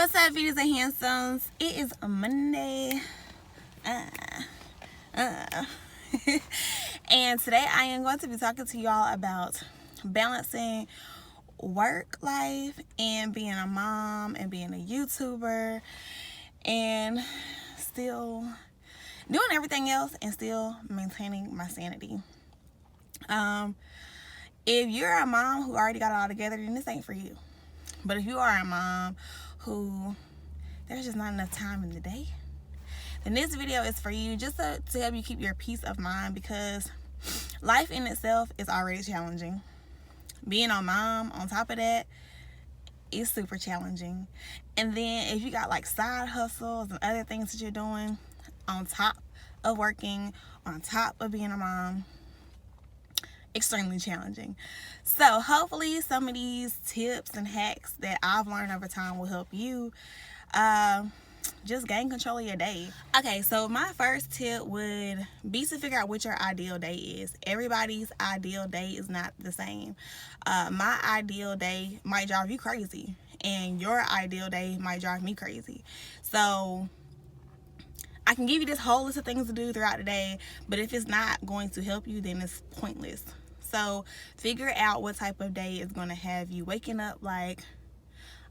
What's up, beauties and handsomes? It is a Monday. And today I am going to be talking to y'all about balancing work life and being a mom and being a YouTuber and still doing everything else and still maintaining my sanity. If you're a mom who already got it all together, then this ain't for you. But if you are a mom who there's just not enough time in the day, then this video is for you, just to help you keep your peace of mind, because life in itself is already challenging. Being a mom on top of that is super challenging. And then if you got like side hustles and other things that you're doing on top of working, on top of being a mom, extremely challenging. So hopefully some of these tips and hacks that I've learned over time will help you just gain control of your day. Okay, so my first tip would be to figure out what your ideal day is. Everybody's ideal day is not the same. My ideal day might drive you crazy, and your ideal day might drive me crazy. So I can give you this whole list of things to do throughout the day, but if it's not going to help you, then it's pointless. So figure out what type of day is going to have you waking up like,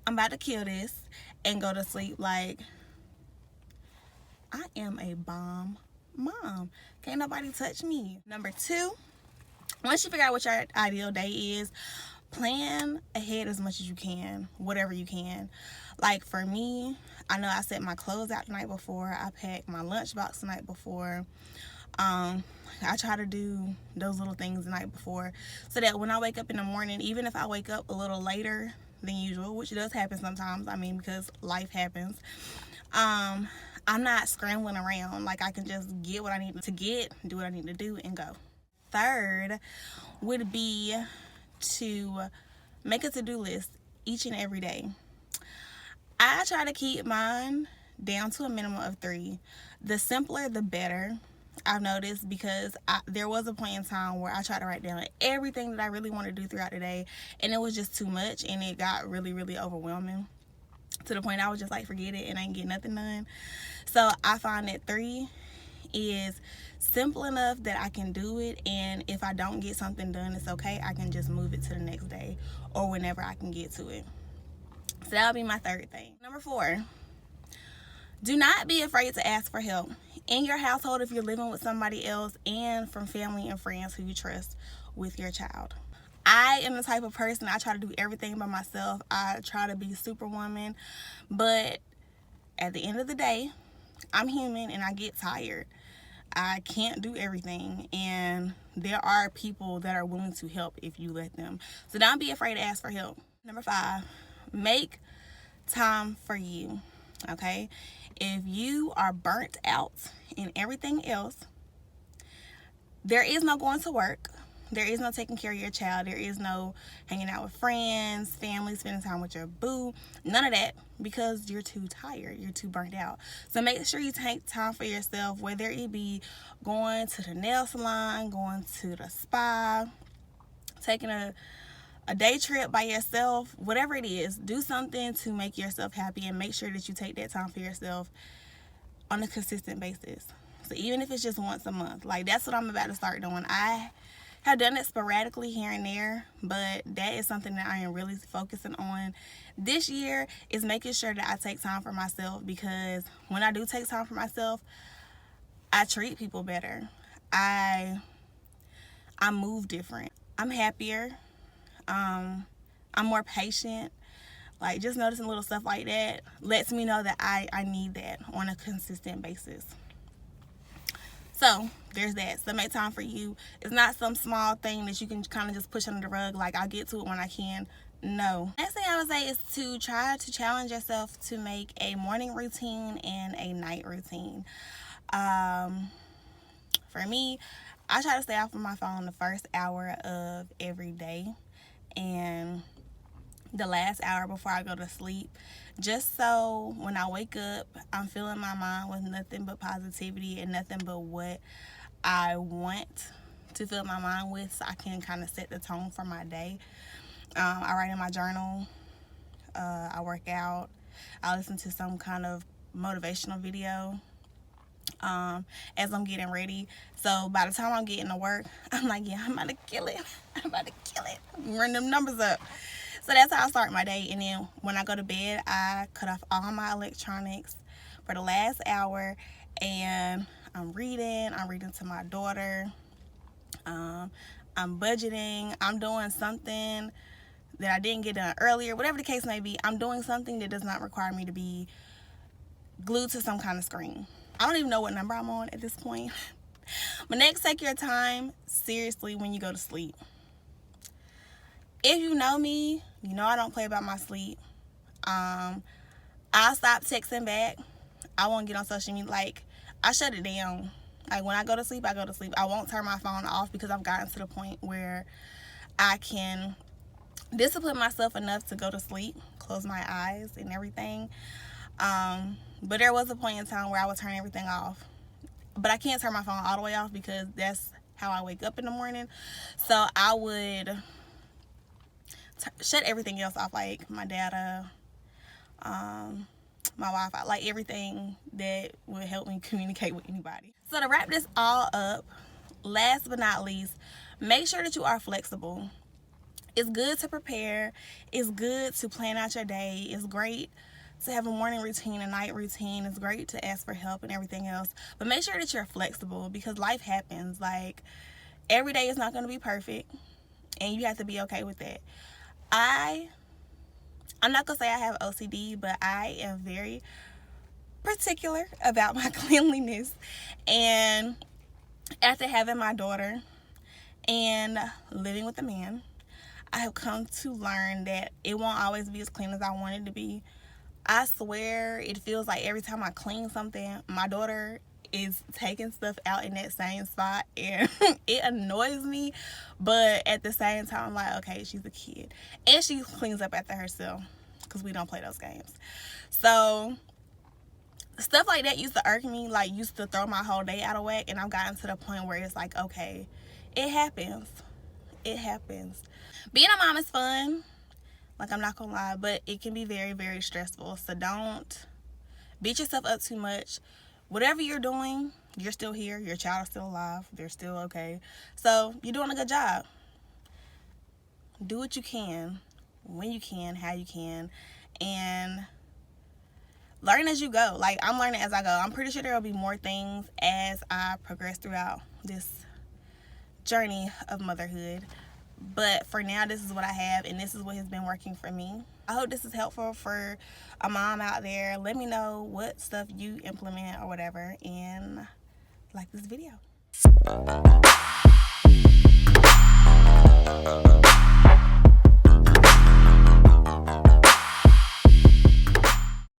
I'm about to kill this, and go to sleep like, I am a bomb mom. Can't nobody touch me. Number 2, once you figure out what your ideal day is, plan ahead as much as you can, whatever you can. Like for me, I know I set my clothes out the night before. I packed my lunchbox the night before. I try to do those little things the night before, so that when I wake up in the morning, even if I wake up a little later than usual, which does happen sometimes, because life happens, I'm not scrambling around. Like, I can just get what I need to get, do what I need to do, and go. Third would be to make a to-do list each and every day. I try to keep mine down to a minimum of 3. The simpler, the better, I've noticed, because there was a point in time where I tried to write down everything that I really want to do throughout the day, and it was just too much, and it got really, really overwhelming, to the point I was just like, forget it, and I ain't get nothing done. So I find that 3 is simple enough that I can do it, and if I don't get something done, it's okay. I can just move it to the next day or whenever I can get to it. So that'll be my third thing. Number 4, do not be afraid to ask for help in your household if you're living with somebody else, and from family and friends who you trust with your child. I am the type of person, I try to do everything by myself. I try to be superwoman, but at the end of the day, I'm human and I get tired. I can't do everything, and there are people that are willing to help if you let them. So don't be afraid to ask for help. Number 5, make time for you. Okay? If you are burnt out in everything else, there is no going to work. There is no taking care of your child. There is no hanging out with friends, family, spending time with your boo. None of that, because you're too tired. You're too burnt out. So make sure you take time for yourself, whether it be going to the nail salon, going to the spa, taking a day trip by yourself, whatever it is. Do something to make yourself happy, and make sure that you take that time for yourself on a consistent basis. So even if it's just once a month, like that's what I'm about to start doing. I have done it sporadically here and there, but that is something that I am really focusing on this year, is making sure that I take time for myself, because when I do take time for myself, I treat people better. I move different. I'm happier. I'm more patient. Like, just noticing little stuff like that lets me know that I need that on a consistent basis. So there's that. So make time for you. It's not some small thing that you can kind of just push under the rug, like I'll get to it when I can. No. Next thing I would say is to try to challenge yourself to make a morning routine and a night routine. For me, I try to stay off of my phone the first hour of every day and the last hour before I go to sleep, just so when I wake up, I'm filling my mind with nothing but positivity and nothing but what I want to fill my mind with, so I can kind of set the tone for my day. I write in my journal, I work out, I listen to some kind of motivational video as I'm getting ready. So by the time I'm getting to work, I'm like, yeah, I'm about to kill it. I'm about to kill it. Run them numbers up. So that's how I start my day. And then when I go to bed, I cut off all my electronics for the last hour, and I'm reading to my daughter. I'm budgeting. I'm doing something that I didn't get done earlier. Whatever the case may be, I'm doing something that does not require me to be glued to some kind of screen. I don't even know what number I'm on at this point. But next, take your time seriously when you go to sleep. If you know me, you know I don't play about my sleep. I'll stop texting back. I won't get on social media. Like, I shut it down. Like, when I go to sleep, I go to sleep. I won't turn my phone off because I've gotten to the point where I can discipline myself enough to go to sleep, close my eyes and everything. But there was a point in time where I would turn everything off. But I can't turn my phone all the way off because that's how I wake up in the morning. So I would shut everything else off, like my data, my Wi-Fi, like everything that would help me communicate with anybody. So to wrap this all up, last but not least, make sure that you are flexible. It's good to prepare. It's good to plan out your day. It's great to have a morning routine, a night routine. It's great to ask for help and everything else. But make sure that you're flexible because life happens. Like, every day is not going to be perfect, and you have to be okay with that. I'm not going to say I have OCD, but I am very particular about my cleanliness. And after having my daughter and living with a man, I have come to learn that it won't always be as clean as I want it to be. I swear it feels like every time I clean something, my daughter is taking stuff out in that same spot, and it annoys me. But at the same time, I'm like, okay, she's a kid, and she cleans up after herself because we don't play those games. So stuff like that used to irk me, like used to throw my whole day out of whack, and I've gotten to the point where it's like, okay, it happens. It happens. Being a mom is fun, like, I'm not gonna lie, but it can be very, very stressful. So don't beat yourself up too much. Whatever you're doing, you're still here. Your child is still alive. They're still okay. So you're doing a good job. Do what you can, when you can, how you can, and learn as you go. Like, I'm learning as I go. I'm pretty sure there will be more things as I progress throughout this journey of motherhood. But for now, this is what I have, and this is what has been working for me. I hope this is helpful for a mom out there. Let me know what stuff you implement or whatever, and like this video.